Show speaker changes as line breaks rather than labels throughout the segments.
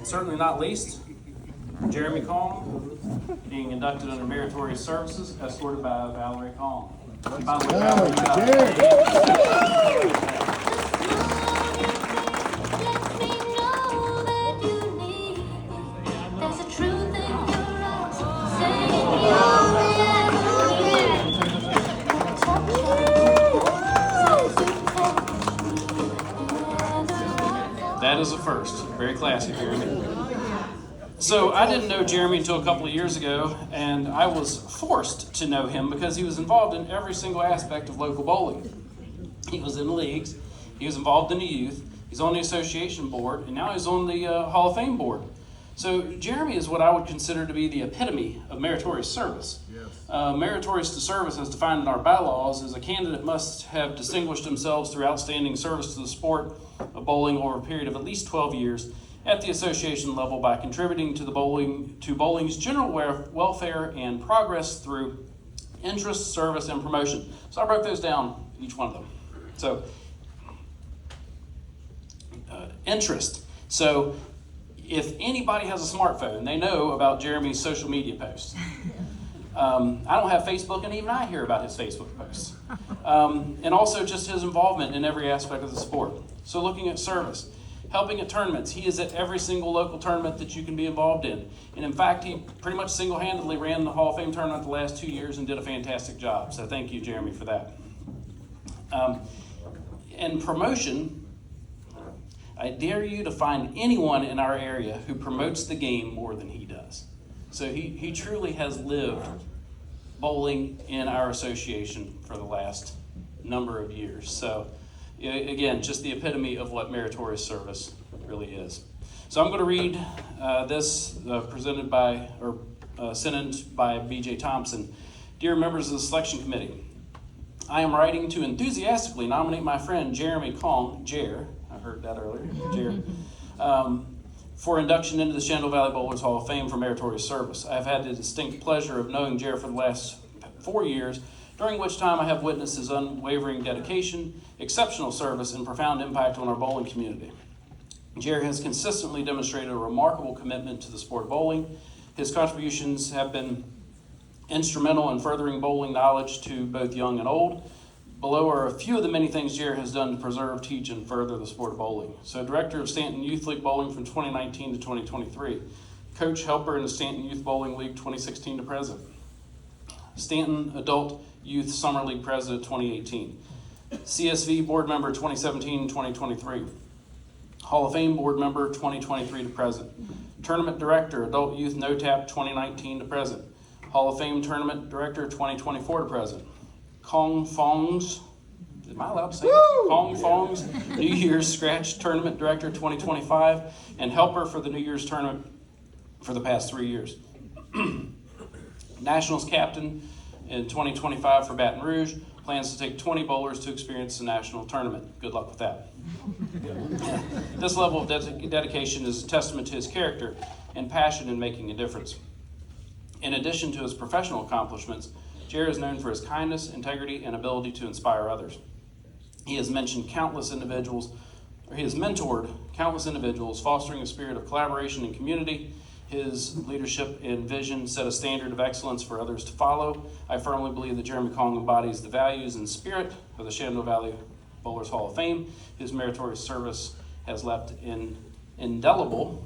certainly not least, Jeremy Kong, being inducted under meritorious services, escorted by Valerie Kong. And by the way, Valerie, that is a first. Very classy, Jeremy. So I didn't know Jeremy until a couple of years ago, and I was forced to know him because he was involved in every single aspect of local bowling. He was in the leagues, he was involved in the youth, he's on the association board, and now he's on the Hall of Fame board. So Jeremy is what I would consider to be the epitome of meritorious service. Yes. Meritorious to service, as defined in our bylaws, is a candidate must have distinguished themselves through outstanding service to the sport of bowling over a period of at least 12 years at the association level by contributing to bowling's general welfare and progress through interest, service, and promotion. So I broke those down, each one of them. So interest. So if anybody has a smartphone, they know about Jeremy's social media posts. I don't have Facebook, and even I hear about his Facebook posts. And also just his involvement in every aspect of the sport. So looking at service, helping at tournaments. He is at every single local tournament that you can be involved in. And in fact, he pretty much single-handedly ran the Hall of Fame tournament the last 2 years and did a fantastic job. So thank you, Jeremy, for that. And promotion, I dare you to find anyone in our area who promotes the game more than he does. So he truly has lived bowling in our association for the last number of years. So again, just the epitome of what meritorious service really is. So I'm going to read this presented by, or sent in by B.J. Thompson. Dear members of the selection committee, I am writing to enthusiastically nominate my friend Jeremy Kong, Jer, I heard that earlier, Jer, for induction into the Shenandoah Valley Bowlers Hall of Fame for meritorious service. I have had the distinct pleasure of knowing Jer for the last 4 years, during which time I have witnessed his unwavering dedication, exceptional service, and profound impact on our bowling community. Jer has consistently demonstrated a remarkable commitment to the sport of bowling. His contributions have been instrumental in furthering bowling knowledge to both young and old. Below are a few of the many things Jer has done to preserve, teach, and further the sport of bowling. So, Director of Staunton Youth League Bowling from 2019 to 2023. Coach Helper in the Staunton Youth Bowling League 2016 to present. Staunton Adult Youth Summer League President 2018. CSV Board Member 2017 and 2023. Hall of Fame Board Member 2023 to present. Tournament Director, Adult Youth NOTAP 2019 to present. Hall of Fame Tournament Director 2024 to present. Kong Fong's, am I allowed to say that? Kong Fong's New Year's Scratch Tournament Director 2025, and helper for the New Year's Tournament for the past 3 years. Nationals Captain in 2025 for Baton Rouge, plans to take 20 bowlers to experience the national tournament. Good luck with that. This level of dedication is a testament to his character and passion in making a difference. In addition to his professional accomplishments, Jer is known for his kindness, integrity, and ability to inspire others. He has mentored countless individuals, fostering a spirit of collaboration and community. His leadership and vision set a standard of excellence for others to follow. I firmly believe that Jeremy Kong embodies the values and spirit of the Shenandoah Valley Bowlers Hall of Fame. His meritorious service has left an indelible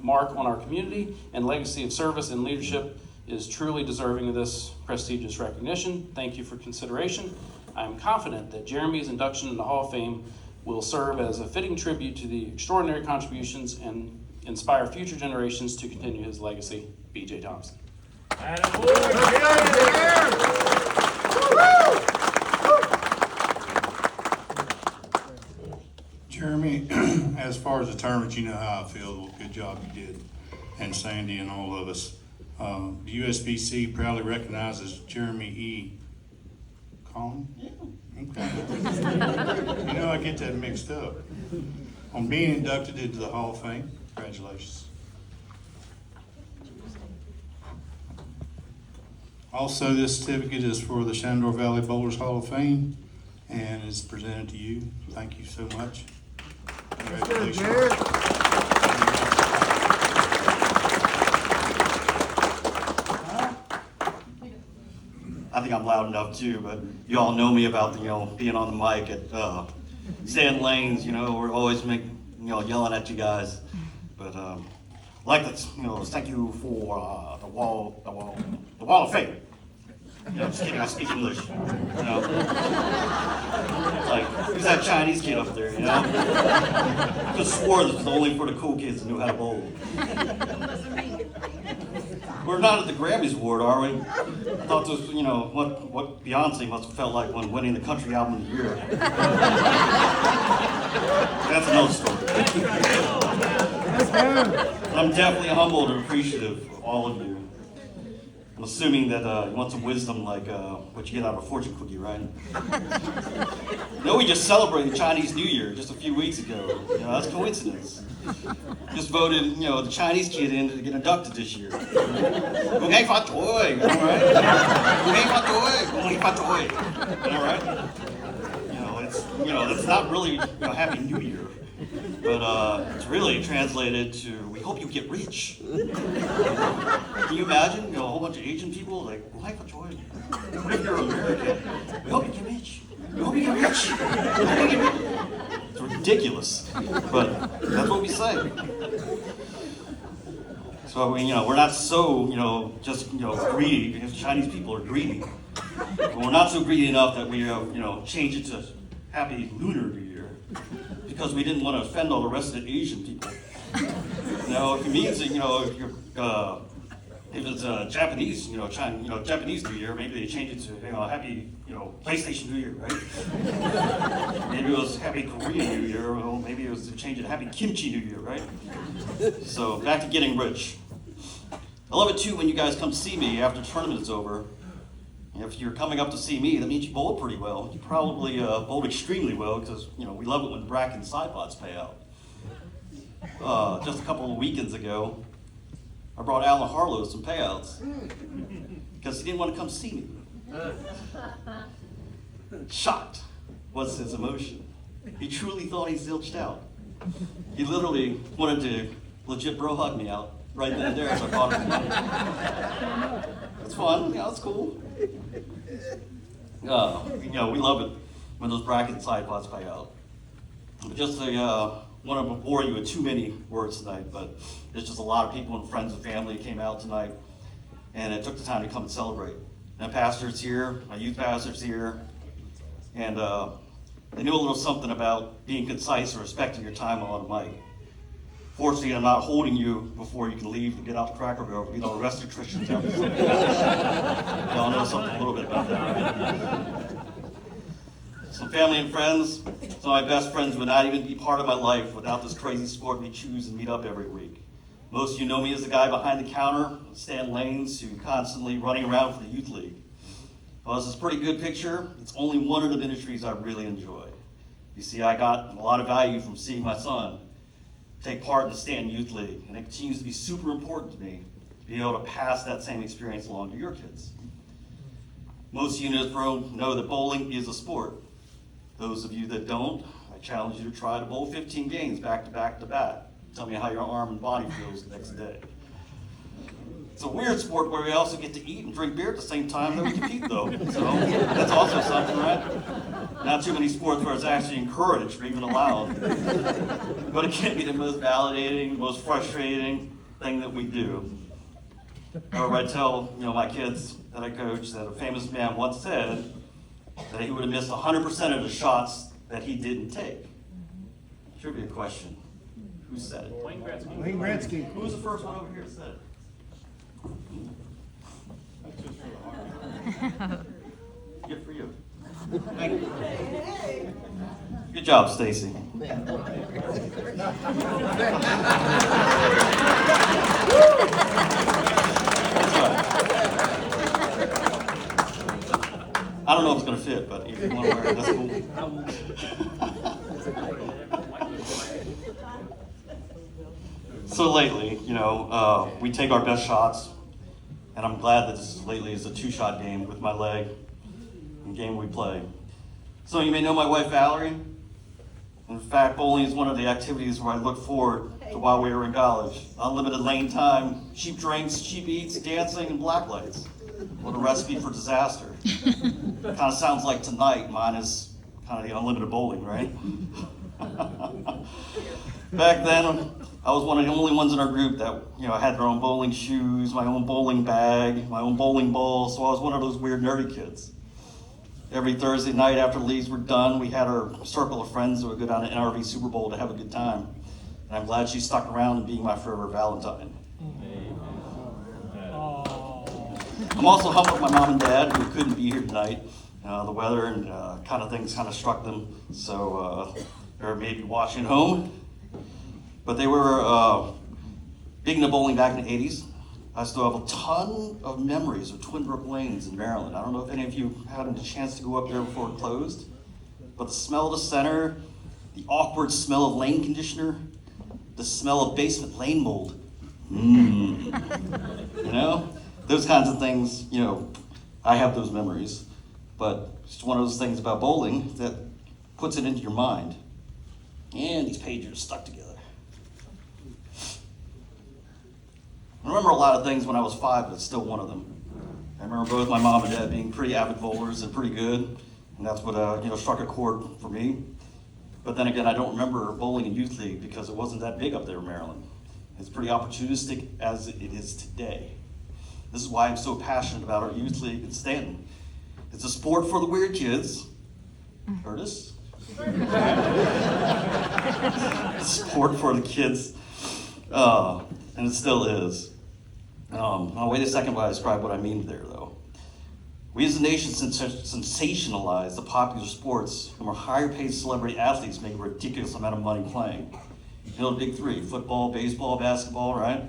mark on our community, and legacy of service and leadership is truly deserving of this prestigious recognition. Thank you for consideration. I am confident that Jeremy's induction into the Hall of Fame will serve as a fitting tribute to the extraordinary contributions and inspire future generations to continue his legacy. B.J. Thompson.
Jeremy, as far as the tournament, you know how I feel. Good job you did, and Sandy and all of us. The USBC proudly recognizes Jeremy E. Collin? Okay. You know, I get that mixed up. On being inducted into the Hall of Fame. Congratulations. Also, this certificate is for the Shenandoah Valley Bowlers Hall of Fame and is presented to you. Thank you so much. Congratulations.
think I'm loud enough too, but you all know me about, being on the mic at Sand Lanes, we're always yelling at you guys. But I'd like to, thank you for the wall of fame. Just kidding, I speak English. Like, who's that Chinese kid up there, I just swore this was only for the cool kids that knew how to bowl. We're not at the Grammys Award, are we? I thought this was, what Beyonce must have felt like when winning the country album of the year. That's another story. I'm definitely humbled and appreciative of all of you. I'm assuming that you want some wisdom like what you get out of a fortune cookie, right? We just celebrated Chinese New Year just a few weeks ago. That's coincidence. Just voted, the Chinese kid in to get inducted this year. All right? It's not really Happy New Year, but it's really translated to we hope you get rich. Can you imagine? A whole bunch of Asian people like, what if you're American? We hope you get rich. We hope you get rich. We hope you get rich. It's ridiculous, but that's what we say. So we're not so just greedy because Chinese people are greedy. But we're not so greedy enough that we change it to Happy Lunar New Year because we didn't want to offend all the rest of the Asian people. If it means that if it's Japanese, Japanese New Year, maybe they change it to Happy PlayStation New Year, right? Maybe it was Happy Korean New Year, or maybe it was to change it to Happy Kimchi New Year, right? So back to getting rich. I love it too when you guys come see me after the tournament is over. If you're coming up to see me, that means you bowled pretty well. You probably bowled extremely well because we love it when bracket and side pots pay out. Just a couple of weekends ago, I brought Alan Harlow some payouts because he didn't want to come see me. Shocked was his emotion. He truly thought he zilched out. He literally wanted to legit bro hug me out right then and there as I caught him. It's fun, it's cool. We love it when those bracket and side pots pay out. Just want to bore you with too many words tonight, but there's just a lot of people and friends and family came out tonight, and it took the time to come and celebrate. My pastor's here, my youth pastor's here, and they knew a little something about being concise and respecting your time on the mic. Fortunately, I'm not holding you before you can leave and get out the Cracker Barrel and the rest of the Christians out there. Y'all know something a little bit about that, right? Some family and friends, some of my best friends would not even be part of my life without this crazy sport we choose and meet up every week. Most of you know me as the guy behind the counter, Stan Lanes, who constantly running around for the youth league. Well, this is a pretty good picture. It's only one of the ministries I really enjoy. You see, I got a lot of value from seeing my son take part in the Stanton Youth League, and it continues to be super important to me to be able to pass that same experience along to your kids. Most of you in this room know that bowling is a sport. Those of you that don't, I challenge you to try to bowl 15 games back to back to back. Tell me how your arm and body feels the next day. It's a weird sport where we also get to eat and drink beer at the same time that we compete, though. So that's also something, right? Not too many sports where it's actually encouraged or even allowed. But it can be the most validating, most frustrating thing that we do. Or I tell my kids that I coach that a famous man once said that he would have missed 100% of the shots that he didn't take. Should be a question. Who said it?
Wayne Gretzky.
Wayne Gretzky.
Who was the first one over here that said it?
That's just for the heart.
Good for you. Thank you. Good job, Stacy. I don't know if it's going to fit, but if you want to wear it, that's cool. So lately, we take our best shots, and I'm glad that this lately is a two-shot game with my leg, and game we play. So you may know my wife, Valerie. In fact, bowling is one of the activities where I look forward to while we were in college. Unlimited lane time, cheap drinks, cheap eats, dancing, and black lights. What a recipe for disaster. Kind of sounds like tonight, mine is kind of the unlimited bowling, right? Back then, I was one of the only ones in our group that, had their own bowling shoes, my own bowling bag, my own bowling ball, so I was one of those weird nerdy kids. Every Thursday night after the leagues were done, we had our circle of friends that would go down to NRV Super Bowl to have a good time. And I'm glad she stuck around and being my forever Valentine. I'm also humbled with my mom and dad who couldn't be here tonight. The weather and kind of things kind of struck them, so they're maybe watching at home. But they were big into bowling back in the 80s. I still have a ton of memories of Twin Brook Lanes in Maryland. I don't know if any of you had a chance to go up there before it closed, but the smell of the center, the awkward smell of lane conditioner, the smell of basement lane mold. Those kinds of things, I have those memories, but it's one of those things about bowling that puts it into your mind. And these pages are stuck together. I remember a lot of things when I was 5, but it's still one of them. I remember both my mom and dad being pretty avid bowlers and pretty good, and that's what struck a chord for me. But then again, I don't remember bowling in youth league because it wasn't that big up there in Maryland. It's pretty opportunistic as it is today. This is why I'm so passionate about our youth league in Staunton. It's a sport for the weird kids. Curtis? Sport for the kids, and it still is. I'll wait a second while I describe what I mean there, though. We as a nation sensationalize the popular sports, and our higher paid celebrity athletes make a ridiculous amount of money playing. The big three: football, baseball, basketball, right?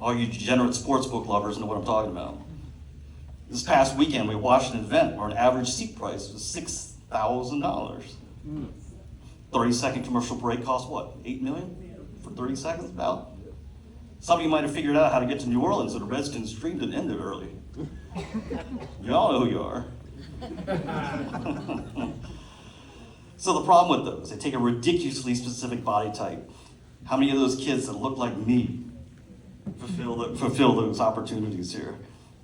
All you degenerate sportsbook lovers know what I'm talking about. This past weekend, we watched an event where an average seat price was $6,000. 30-second commercial break cost what? $8 million for 30 seconds, about? Some of you might have figured out how to get to New Orleans so the Redskins streamed and ended early. You all know who you are. So the problem with those, they take a ridiculously specific body type. How many of those kids that look like me fulfill those opportunities here?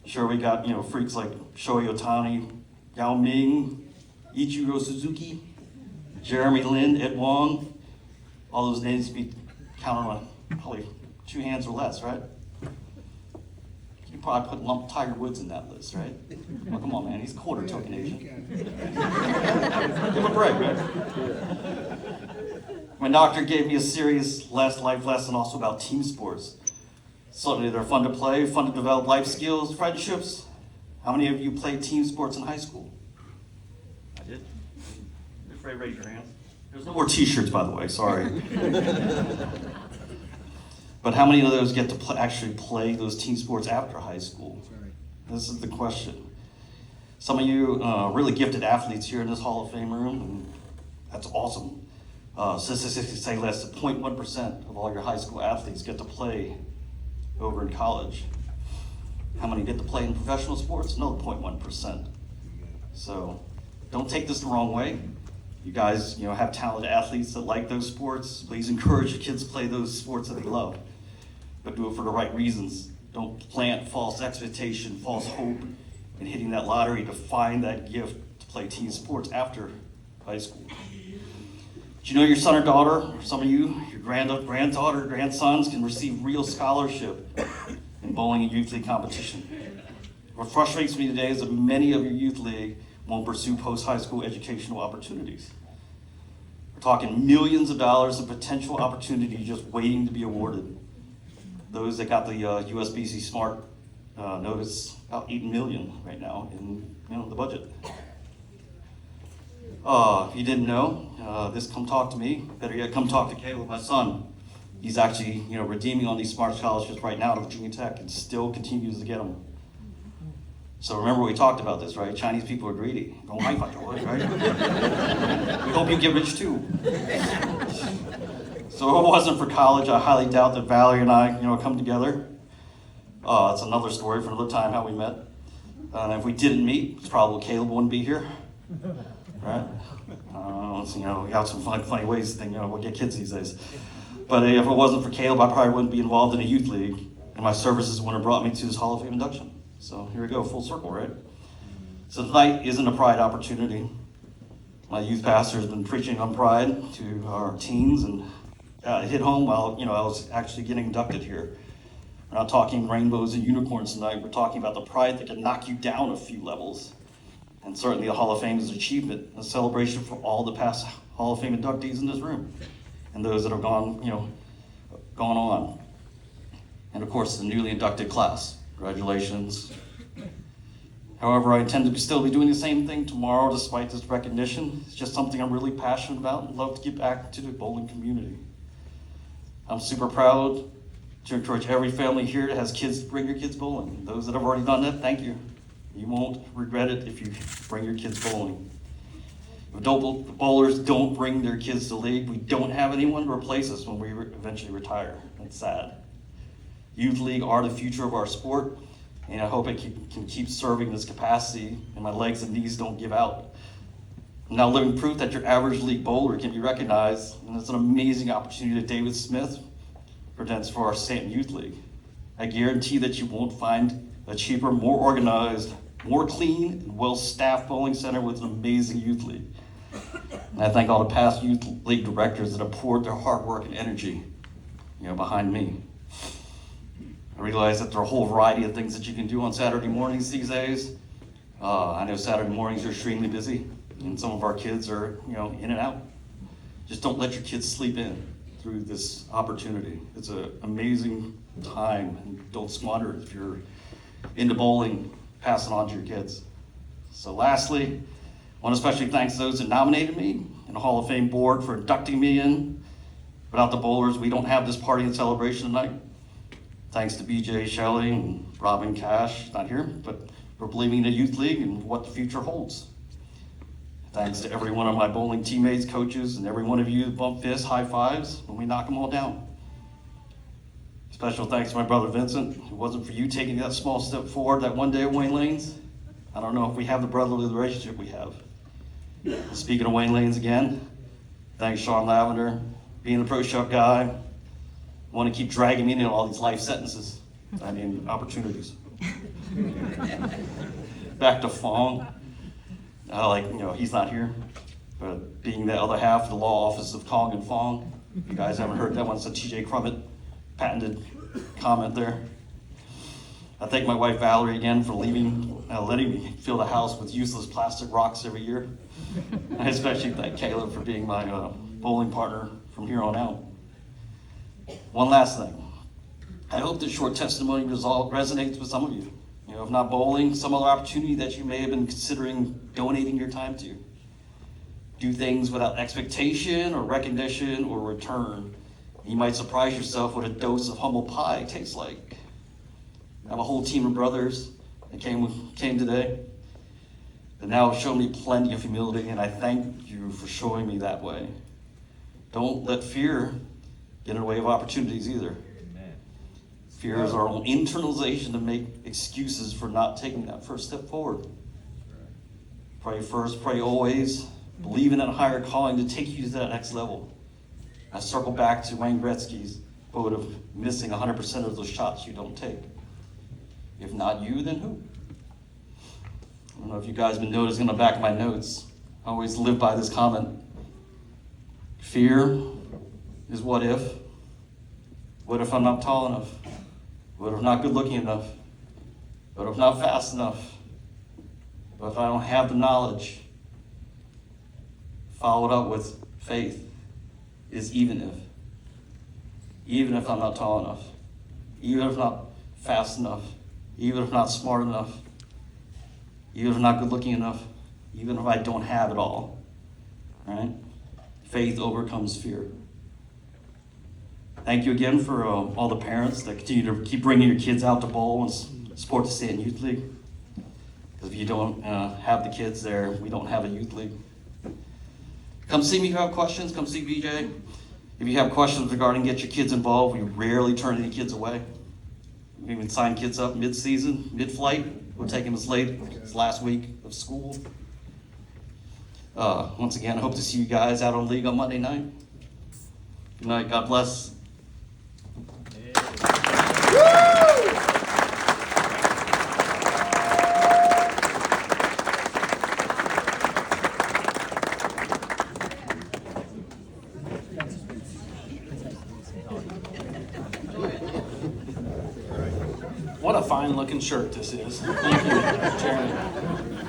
Sure, we got freaks like Shohei Ohtani, Yao Ming, Ichiro Suzuki, Jeremy Lin, Ed Wong. All those names to be counted on probably 2 hands or less, right? You can probably put Tiger Woods in that list, right? Well, come on, man, he's quarter token Asian. Give him a break, right? My doctor gave me a serious life lesson also about team sports. Certainly they're fun to play, fun to develop life skills, friendships. How many of you played team sports in high school? I did. You're afraid to raise your hand. There's no more t-shirts, by the way, sorry. But how many of those get to actually play those team sports after high school? This is the question. Some of you really gifted athletes here in this Hall of Fame room, and that's awesome. Statistics say less than 0.1% of all your high school athletes get to play over in college. How many get to play in professional sports? Another 0.1%. So don't take this the wrong way. You guys, have talented athletes that like those sports. Please encourage your kids to play those sports that they love, but do it for the right reasons. Don't plant false expectation, false hope in hitting that lottery to find that gift to play team sports after high school. Do you know your son or daughter, or some of you, your granddaughter, grandsons can receive real scholarship in bowling and youth league competition? What frustrates me today is that many of your youth league won't pursue post-high school educational opportunities. We're talking millions of dollars of potential opportunity just waiting to be awarded. Those that got the USBC Smart notice, about $8 million right now in the budget. If you didn't know, come talk to me. Better yet, come talk to Caleb, my son. He's actually redeeming on these Smart scholarships right now to Virginia Tech and still continues to get them. So remember we talked about this, right? Chinese people are greedy. Don't high five, right? We hope you get rich too. So if it wasn't for college, I highly doubt that Valerie and I, come together. It's another story for another time how we met. And if we didn't meet, it's probably Caleb wouldn't be here, right? We have some funny ways to think, we'll get kids these days. But if it wasn't for Caleb, I probably wouldn't be involved in a youth league, and my services wouldn't have brought me to this Hall of Fame induction. So here we go, full circle, right? So tonight isn't a pride opportunity. My youth pastor has been preaching on pride to our teens, and it hit home while I was actually getting inducted here. We're not talking rainbows and unicorns tonight. We're talking about the pride that can knock you down a few levels. And certainly the Hall of Fame is an achievement, a celebration for all the past Hall of Fame inductees in this room, and those that have gone on. And of course, the newly inducted class. Congratulations. However, I intend to still be doing the same thing tomorrow despite this recognition. It's just something I'm really passionate about and love to give back to the bowling community. I'm super proud to encourage every family here that has kids to bring your kids bowling. Those that have already done that, thank you. You won't regret it if you bring your kids bowling. If adult bowlers don't bring their kids to league, we don't have anyone to replace us when we eventually retire. That's sad. Youth league are the future of our sport, and I hope it can keep serving this capacity and my legs and knees don't give out. I'm now living proof that your average league bowler can be recognized, and it's an amazing opportunity that David Smith presents for our Staunton Youth League. I guarantee that you won't find a cheaper, more organized, more clean, and well-staffed bowling center with an amazing youth league. And I thank all the past youth league directors that have poured their hard work and energy, behind me. I realize that there are a whole variety of things that you can do on Saturday mornings these days. I know Saturday mornings are extremely busy, and some of our kids are, in and out. Just don't let your kids sleep in through this opportunity. It's an amazing time, and don't squander it. If you're into bowling, pass it on to your kids. So lastly, I want to especially thank those that nominated me and the Hall of Fame board for inducting me in. Without the bowlers, we don't have this party and celebration tonight. Thanks to BJ, Shelly, and Robin Cash, not here, but for believing in the youth league and what the future holds. Thanks to every one of my bowling teammates, coaches, and every one of you that bump fists, high fives when we knock them all down. Special thanks to my brother Vincent. If it wasn't for you taking that small step forward that one day at Wayne Lanes, I don't know if we have the brotherly relationship we have. Speaking of Wayne Lanes again, thanks Sean Lavender, being the pro shop guy. Want to keep dragging me into all these life sentences. Opportunities. Back to Fong. He's not here, but being the other half of the law office of Kong and Fong. If you guys haven't heard that one, it's a TJ Crummett patented comment there. I thank my wife Valerie again for letting me fill the house with useless plastic rocks every year. I especially thank Caleb for being my bowling partner from here on out. One last thing. I hope this short testimony resonates with some of you. If not bowling, some other opportunity that you may have been considering donating your time to. Do things without expectation or recognition or return. You might surprise yourself what a dose of humble pie tastes like. I have a whole team of brothers that came today that now have shown me plenty of humility, and I thank you for showing me that way. Don't let fear get in the way of opportunities either. Fear is our own internalization to make excuses for not taking that first step forward. Pray first, pray always. Believe in that higher calling to take you to that next level. I circle back to Wayne Gretzky's quote of missing 100% of those shots you don't take. If not you, then who? I don't know if you guys have been noticing on the back of my notes. I always live by this comment. Fear is what if. What if I'm not tall enough? What if I'm not good looking enough? What if I'm not fast enough? What if I don't have the knowledge? Followed up with faith is even if. Even if I'm not tall enough. Even if I'm not fast enough. Even if I'm not smart enough. Even if I'm not good looking enough. Even if I don't have it all. Right? Faith overcomes fear. Thank you again for all the parents that continue to keep bringing your kids out to bowl and support the Staunton Youth League. Because if you don't have the kids there, we don't have a youth league. Come see me if you have questions. Come see BJ. If you have questions regarding get your kids involved, we rarely turn any kids away. We even sign kids up mid-season, mid-flight. We'll take them as late as last week of school. Once again, I hope to see you guys out on league on Monday night. Good night. God bless.
What a fine looking shirt this is. Thank you, Chairman.